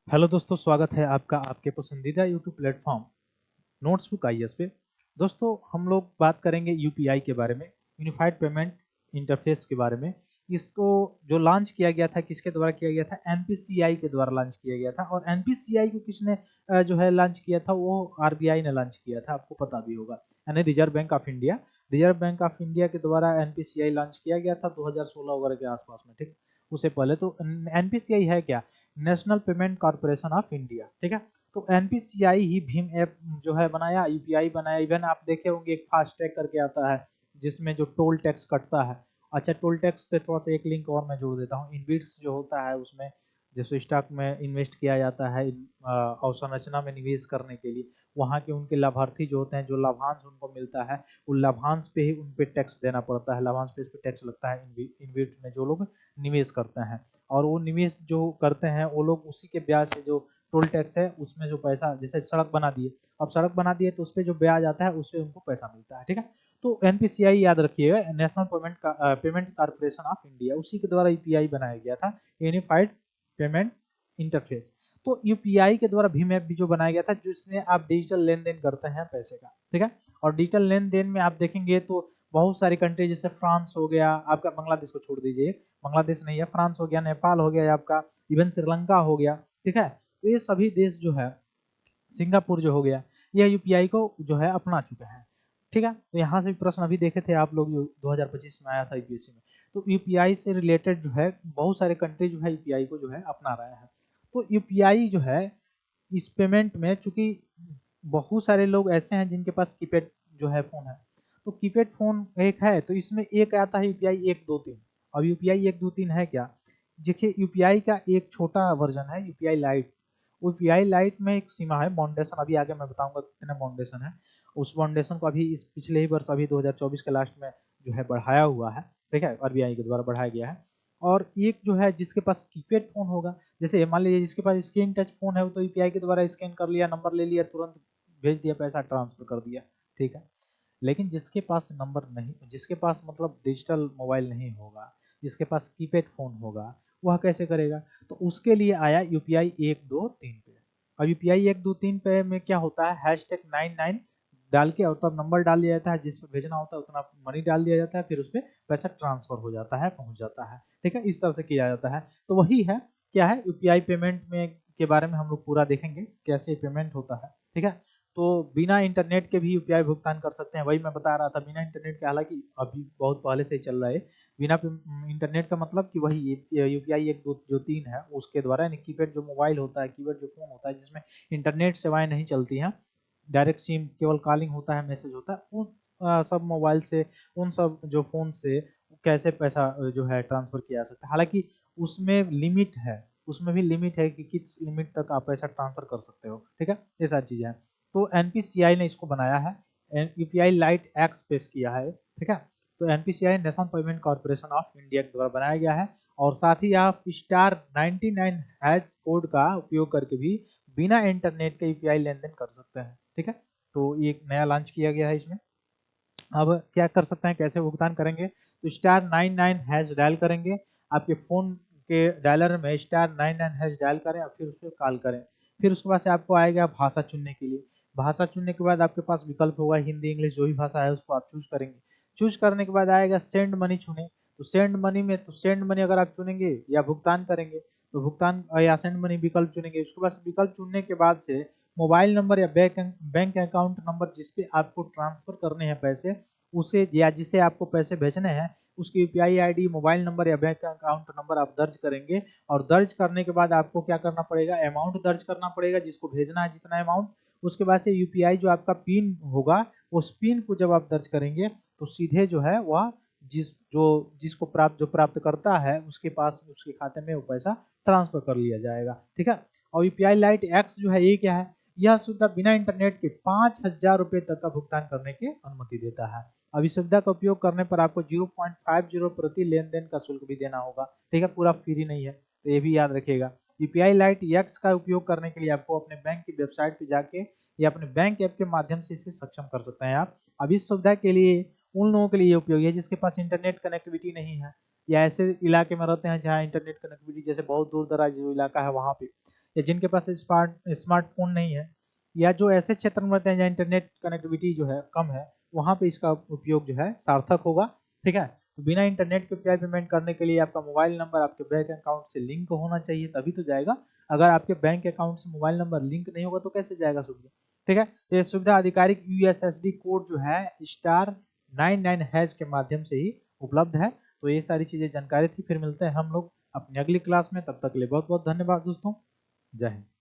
Hello दोस्तों, स्वागत है आपका आपके पसंदीदा यूट्यूब प्लेटफॉर्म नोट्सबुक आईएएस पे। दोस्तों, हम लोग बात करेंगे यूपीआई के बारे में, यूनिफाइड पेमेंट इंटरफेस के बारे में। इसको जो लॉन्च किया गया था, किसके द्वारा किया गया था? एनपीसीआई के द्वारा लॉन्च किया गया था। और एनपीसीआई को किसने जो है लॉन्च किया था? वो आरबीआई ने लॉन्च किया था, आपको पता भी होगा, यानी reserve bank of India. Reserve bank of India के द्वारा एनपीसीआई लॉन्च किया गया था 2016 वगैरह के आसपास में, ठीक। उससे पहले तो एनपीसीआई है क्या? National payment corporation of India, ठीक है। तो एनपीसीआई ही भीम ऐप जो है बनाया, यूपीआई बनाया। इवन आप देखे होंगे एक फास्टैग करके आता है जिसमें जो टोल टैक्स कटता है। अच्छा, टोल टैक्स से थोड़ा सा एक लिंक और मैं जोड़ देता हूँ। इनबिट्स जो होता है उसमें जैसे स्टॉक में इन्वेस्ट किया जाता है अवसंरचना में निवेश करने के लिए, वहाँ के उनके लाभार्थी जो होते हैं, जो लाभांश उनको मिलता है, उन लाभांश पे ही उन पे टैक्स देना पड़ता है। लाभांश पे इस पे टैक्स लगता है इनबिट में जो लोग निवेश करते हैं। और वो निवेश जो करते हैं वो लोग उसी के ब्याज से, जो टोल टैक्स है उसमें जो पैसा, जैसे सड़क बना दिए, अब सड़क बना दिए तो उस पर जो ब्याज आता है उससे उनको पैसा मिलता है, ठीक है। तो एनपीसीआई याद रखिएगा, national payment corporation of India, उसी के द्वारा यूपीआई बनाया गया था, यूनिफाइड पेमेंट इंटरफेस। तो यूपीआई के द्वारा भीम ऐप भी जो बनाया गया था, जिसमें आप डिजिटल लेन देन करते हैं पैसे का, ठीक है। और डिजिटल लेन देन में आप देखेंगे तो बहुत सारी कंट्री, जैसे फ्रांस हो गया आपका, बांग्लादेश को छोड़ दीजिए, बांग्लादेश नहीं है, फ्रांस हो गया, नेपाल हो गया आपका, इवन श्रीलंका हो गया, ठीक है। तो ये सभी देश जो है, सिंगापुर जो हो गया, यह यूपीआई को जो है अपना चुके हैं, ठीक है। तो यहाँ से भी प्रश्न अभी देखे थे आप लोग, जो 2025 में आया था यूपीएससी में। तो यूपीआई से रिलेटेड जो है बहुत सारे कंट्री जो है यूपीआई को जो है अपना रहे हैं। तो यूपीआई जो है इस पेमेंट में, चूंकि बहुत सारे लोग ऐसे हैं जिनके पास कीपैड जो है फोन है, तो कीपैड फोन एक है तो इसमें एक आता है यूपीआई 123। अब यूपीआई 123 है क्या? देखिए, यूपीआई का एक छोटा वर्जन है यूपीआई लाइट। यूपीआई लाइट में एक सीमा है बाउंडेशन, अभी आगे मैं बताऊंगा कितना बाउंडेशन है। उस बाउंडेशन को अभी इस पिछले ही वर्ष, अभी 2024 के लास्ट में जो है बढ़ाया हुआ है, ठीक है, आरबीआई के द्वारा बढ़ाया गया है। और एक जो है जिसके पास कीपैड फोन होगा, जैसे मान लीजिए जिसके पास स्क्रीन टच फोन है, वो तो यूपीआई के द्वारा स्कैन कर लिया, नंबर ले लिया, तुरंत भेज दिया, पैसा ट्रांसफर कर दिया, ठीक है। लेकिन जिसके पास नंबर नहीं, जिसके पास मतलब डिजिटल मोबाइल नहीं होगा, जिसके पास कीपैड फोन होगा, वह कैसे करेगा? तो उसके लिए आया यूपीआई 123 पे। और यूपीआई 123 पे में क्या होता है, हैशटैग 99 डाल के, और तब नंबर डाल दिया जाता है, जिस पे भेजना होता है उतना मनी डाल दिया जाता है, फिर उस पर पैसा ट्रांसफर हो जाता है, पहुंच जाता है, ठीक है। इस तरह से किया जाता है। तो वही है, क्या है, यूपीआई पेमेंट में के बारे में हम लोग पूरा देखेंगे कैसे पेमेंट होता है, ठीक है। तो बिना इंटरनेट के भी यूपीआई भुगतान कर सकते हैं, वही मैं बता रहा था, बिना इंटरनेट के, हालांकि अभी बहुत पहले से ही चल रहा है। बिना इंटरनेट का मतलब कि वही यूपीआई 123 है, उसके द्वारा, यानी कीपैड जो मोबाइल होता है, कीपैड जो फोन होता है जिसमें इंटरनेट सेवाएं नहीं चलती हैं, डायरेक्ट सिम, केवल कॉलिंग होता है, मैसेज होता है, उन सब मोबाइल से, उन सब जो फोन से कैसे पैसा जो है ट्रांसफर किया जा सकता है। हालांकि उसमें लिमिट है, उसमें भी लिमिट है कि किस लिमिट तक आप पैसा ट्रांसफर कर सकते हो, ठीक है। ये सारी चीजें हैं। तो एनपीसीआई ने इसको बनाया है, यूपीआई लाइट एक्स पेश किया है, ठीक है। तो NPCI national payment corporation of India के द्वारा बनाया गया है। और साथ ही आप स्टार 99 हैश कोड का उपयोग करके भी बिना इंटरनेट के यूपीआई लेन देन कर सकते हैं, ठीक है। तो ये एक नया लॉन्च किया गया है इसमें। अब क्या कर सकते हैं, कैसे भुगतान करेंगे? तो स्टार 99 हैश डायल करेंगे, आपके फोन के डायलर में स्टार 99 हैश डायल करें और फिर उस पर कॉल करें। फिर उसके बाद से आपको आएगा भाषा चुनने के लिए। भाषा चुनने के बाद आपके पास विकल्प होगा हिंदी, इंग्लिश, जो भी भाषा है उसको आप चूज करेंगे। चूज करने के बाद आएगा सेंड मनी चुने। तो सेंड मनी में, तो सेंड मनी अगर आप चुनेंगे या भुगतान करेंगे, तो भुगतान या सेंड मनी विकल्प चुनेंगे। उसके बाद विकल्प चुनने के बाद से मोबाइल नंबर या बैंक अकाउंट नंबर जिस पे आपको ट्रांसफर करने हैं पैसे, उसे या जिसे आपको पैसे भेजने हैं, उसकी यूपीआई आईडी, मोबाइल नंबर या बैंक अकाउंट नंबर आप दर्ज करेंगे। और दर्ज करने के बाद आपको क्या करना पड़ेगा, अमाउंट दर्ज करना पड़ेगा जिसको भेजना है, जितना अमाउंट। उसके बाद से यूपीआई जो आपका पिन होगा, उस पिन को जब आप दर्ज करेंगे तो सीधे जो है वह जिसको प्राप्त करता है उसके पास, उसके खाते में वो पैसा ट्रांसफर कर लिया जाएगा, ठीक है। और यूपीआई लाइट एक्स जो है ये क्या है, यह सुविधा बिना इंटरनेट के 5,000 रुपए तक का भुगतान करने की अनुमति देता है। अब इस सुविधा का उपयोग करने पर आपको 0.50 प्रति लेन देन का शुल्क भी देना होगा, ठीक है, पूरा फ्री नहीं है, तो ये भी याद रखिएगा। यूपीआई लाइट एक्स का उपयोग करने के लिए आपको अपने बैंक की वेबसाइट पे जाके या अपने बैंक ऐप के माध्यम से इसे सक्षम कर सकते हैं आप। अब इस सुविधा के लिए उन लोगों के लिए उपयोगी है जिसके पास इंटरनेट कनेक्टिविटी नहीं है, या ऐसे इलाके में रहते हैं जहाँ इंटरनेट कनेक्टिविटी, जैसे बहुत दूर दराज जो इलाका है वहां पे, या जिनके पास स्मार्टफोन नहीं है, या जो ऐसे क्षेत्र में रहते हैं जहाँ इंटरनेट कनेक्टिविटी जो है कम है, वहाँ पे इसका उपयोग जो है सार्थक होगा। ठीक है, तो बिना इंटरनेट के यूपीआई पेमेंट करने के लिए आपका मोबाइल नंबर आपके बैंक अकाउंट से लिंक होना चाहिए, तभी तो जाएगा। अगर आपके बैंक अकाउंट से मोबाइल नंबर लिंक नहीं होगा तो कैसे जाएगा सुविधा। ठीक है, तो ये सुविधा आधिकारिक यूएसएसडी कोड जो है *99# के माध्यम से ही उपलब्ध है। तो ये सारी चीजें जानकारी थी, फिर मिलते हैं हम लोग अपनी अगली क्लास में, तब तक के लिए बहुत बहुत धन्यवाद दोस्तों, जय हिंद।